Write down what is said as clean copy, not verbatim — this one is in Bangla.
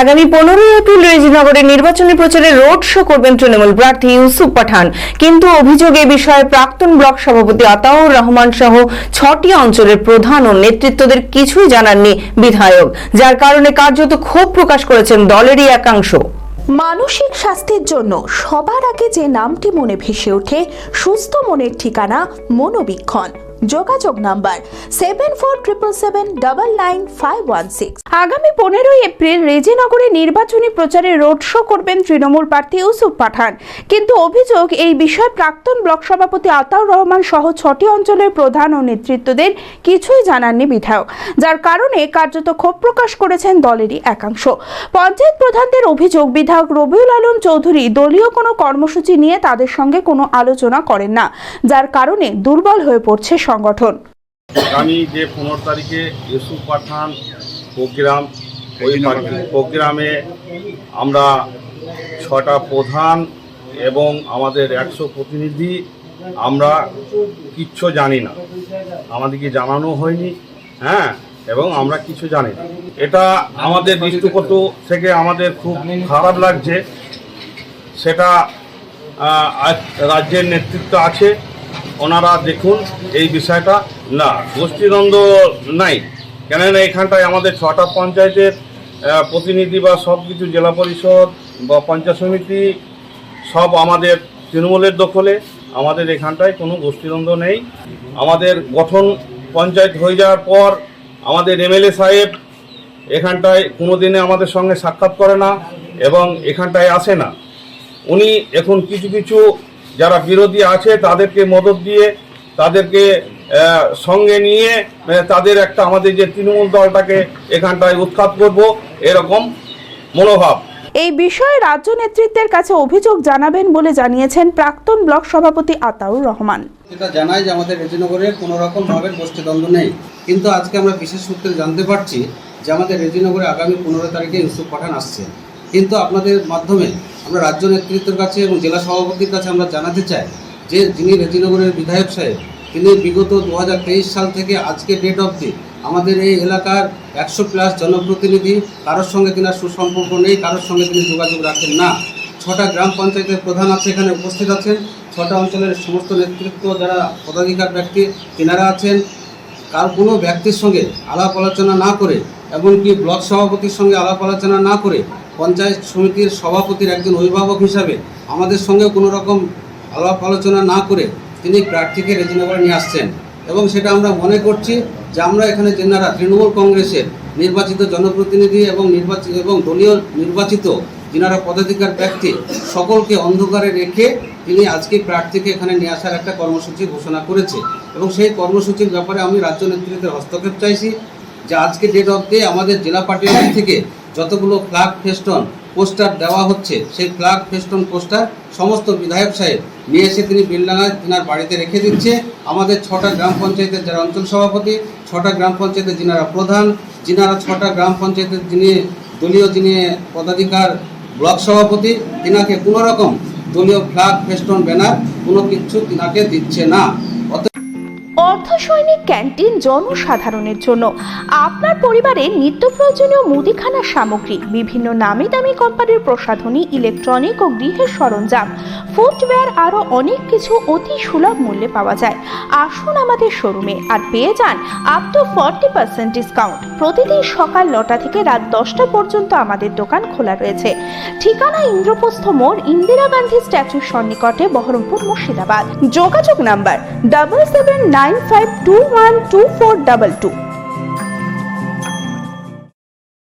আগামী 15 এপ্রিল রেজিনগরে নির্বাচনী প্রচারে রোড শো করবেন তৃণমূল প্রার্থী ইউসুফ পাঠান। কিন্তু অভিযোগ এ বিষয়ে প্রাক্তন ব্লক সভাপতি আতাউর রহমান সহ 6টি অঞ্চলের প্রধান ও নেতৃত্বদের কিছুই জানাননি বিধায়ক, যার কারণে কার্যত ক্ষোভ প্রকাশ করেছেন দলেরই একাংশ। মানসিক স্বাস্থ্যের জন্য সবার আগে যে নামটি মনে ভেসে ওঠে, সুস্থ মনের ঠিকানা মনোবীক্ষণ। যোগাযোগ নাম্বার 7477799516। আগামী 15 এপ্রিল রেজিনগরে নির্বাচনী প্রচারে রোড শো করবেন তৃণমূল প্রার্থী ইউসুফ পাঠান। কিন্তু অভিযোগ এই বিষয়ে প্রাক্তন ব্লক সভাপতি আতাউর রহমান সহ 6টি অঞ্চলের প্রধান ও নেতৃত্বদের কিছুই জানাননি বিধায়ক, যার কারণে কার্যত ক্ষোভ প্রকাশ করেছেন দলেরই একাংশ। পঞ্চায়েত প্রধানদের অভিযোগ, বিধায়ক রবিউল আলম চৌধুরী দলীয় কোনো কর্মসূচি নিয়ে তাদের সঙ্গে কোনো আলোচনা করেন না, যার কারণে দুর্বল হয়ে পড়ছে সংগঠন। আগামী যে 15 তারিখে ইউসুফ পাঠান প্রোগ্রাম, ওই প্রোগ্রামে আমরা 6টা প্রধান এবং আমাদের 100 প্রতিনিধি আমরা কিচ্ছু জানি না, আমাদেরকে জানানো হয়নি, এবং আমরা কিছু জানি না। এটা আমাদের দৃষ্টিকোণ থেকে আমাদের খুব খারাপ লাগছে। সেটা রাজ্যের নেতৃত্ব আছে, ওনারা দেখুন এই বিষয়টা। না, গোষ্ঠীদ্বন্দ্ব নাই, কেননা এখানটায় আমাদের 6টা পঞ্চায়েতের প্রতিনিধি বা সব কিছু, জেলা পরিষদ বা পঞ্চায়েত সমিতি সব আমাদের তৃণমূলের দখলে। আমাদের এখানটায় কোনো গোষ্ঠীদ্বন্দ্ব নেই। আমাদের গঠন পঞ্চায়েত হয়ে যাওয়ার পর আমাদের এমএলএ সাহেব এখানটায় কোনো দিনে আমাদের সঙ্গে সাক্ষাৎ করে না এবং এখানটায় আসে না। উনি এখন কিছু কিছু যারা বিরোধী আছে তাদেরকে মদত দিয়ে, তাদেরকে সঙ্গে নিয়ে তাদের একটা আমাদের যে তৃণমূল দলটাকে এখানটায় উৎখাত করব, এরকম মনোভাব। এই বিষয়ে রাজ্য নেতৃত্বের কাছে অভিযোগ জানাবেন বলে জানিয়েছেন প্রাক্তন ব্লক সভাপতি আতাউর রহমান। এটা জানাই যে আমাদের রেজিনগরে কোনো রকম ভাবে গোষ্ঠীদ্বন্দ্ব নেই, কিন্তু আজকে আমরা বিশেষ সূত্রে জানতে পারছি যে আমাদের রেজিনগরে আগামী 15 তারিখে ইউসুফ পাঠান আসছে। কিন্তু আপনাদের মাধ্যমে আমরা রাজ্য নেতৃত্বের কাছে এবং জেলা সভাপতির কাছে আমরা জানাতে চাই যে যিনি রেজিনগরের বিধায়ক সাহেব, তিনি বিগত 2023 সাল থেকে আজকে ডেট অবধি আমাদের এই এলাকার 100+ জনপ্রতিনিধি, কারোর সঙ্গে তিনার সুসম্পর্ক নেই, কারোর সঙ্গে তিনি যোগাযোগ রাখেন না। 6টা গ্রাম পঞ্চায়েতের প্রধান আছে, এখানে উপস্থিত আছেন। 6টা অঞ্চলের সমস্ত নেতৃত্ব যারা পদাধিকার ব্যক্তি তিনারা আছেন। কার কোনো ব্যক্তির সঙ্গে আলাপ আলোচনা না করে, এমনকি ব্লক সভাপতির সঙ্গে আলাপ আলোচনা না করে, পঞ্চায়েত সমিতির সভাপতির একজন অভিভাবক হিসাবে আমাদের সঙ্গে কোনো রকম আলাপ আলোচনা না করে তিনি প্রার্থীকে রেজিনগরে নিয়ে আসছেন। এবং সেটা আমরা মনে করছি যে আমরা এখানে যেনারা তৃণমূল কংগ্রেসের নির্বাচিত জনপ্রতিনিধি এবং দলীয় নির্বাচিত যিনারা পদাধিকার ব্যক্তি, সকলকে অন্ধকারে রেখে তিনি আজকে প্রার্থীকে এখানে নিয়ে আসার একটা কর্মসূচি ঘোষণা করেছে। এবং সেই কর্মসূচির ব্যাপারে আমি রাজ্য নেতৃত্বের হস্তক্ষেপ চাইছি যে আজকে ডেট অবধি আমাদের জেলা পার্টির থেকে যতগুলো ফ্ল্যাগ ফেস্টন পোস্টার দেওয়া হচ্ছে, সেই ফ্ল্যাগ ফেস্টন পোস্টার সমস্ত বিধায়ক সাহেব নিয়ে এসে তিনি বিলডাঙ্গায় তিনার বাড়িতে রেখে দিচ্ছে। আমাদের 6টা গ্রাম পঞ্চায়েতের যারা অঞ্চল সভাপতি, 6টা গ্রাম পঞ্চায়েতের যিনারা প্রধান, যিনারা 6টা গ্রাম পঞ্চায়েতের যিনি পদাধিকার ব্লক সভাপতি, তিনাকে কোনো রকম দলীয় ফ্ল্যাগ ফেস্টন ব্যানার কোনো কিছু তিনাকে দিচ্ছে না। অর্ধসৈনিক ক্যান্টিন জনসাধারণের জন্য আপনার পরিবারের নিত্য প্রয়োজনীয় মুদিখানার সামগ্রী, বিভিন্ন নামি দামি কোম্পানির প্রসাধনী, ইলেকট্রনিক ও গৃহের সরঞ্জাম, ফুটওয়্যার, আরও অনেক কিছু অতি সুলভ মূল্যে পাওয়া যায়। আসুন আমাদের শোরুমে আর পেয়ে যান আপ টু 40% ডিসকাউন্ট। প্রতিদিন সকাল 9টা থেকে রাত 10টা পর্যন্ত আমাদের দোকান খোলা রয়েছে। ঠিকানা ইন্দ্রপ্রস্থ মোড়, ইন্দিরা গান্ধী স্ট্যাচুর সন্নিকটে, বহরমপুর, মুর্শিদাবাদ। যোগাযোগ নাম্বার 7795212422।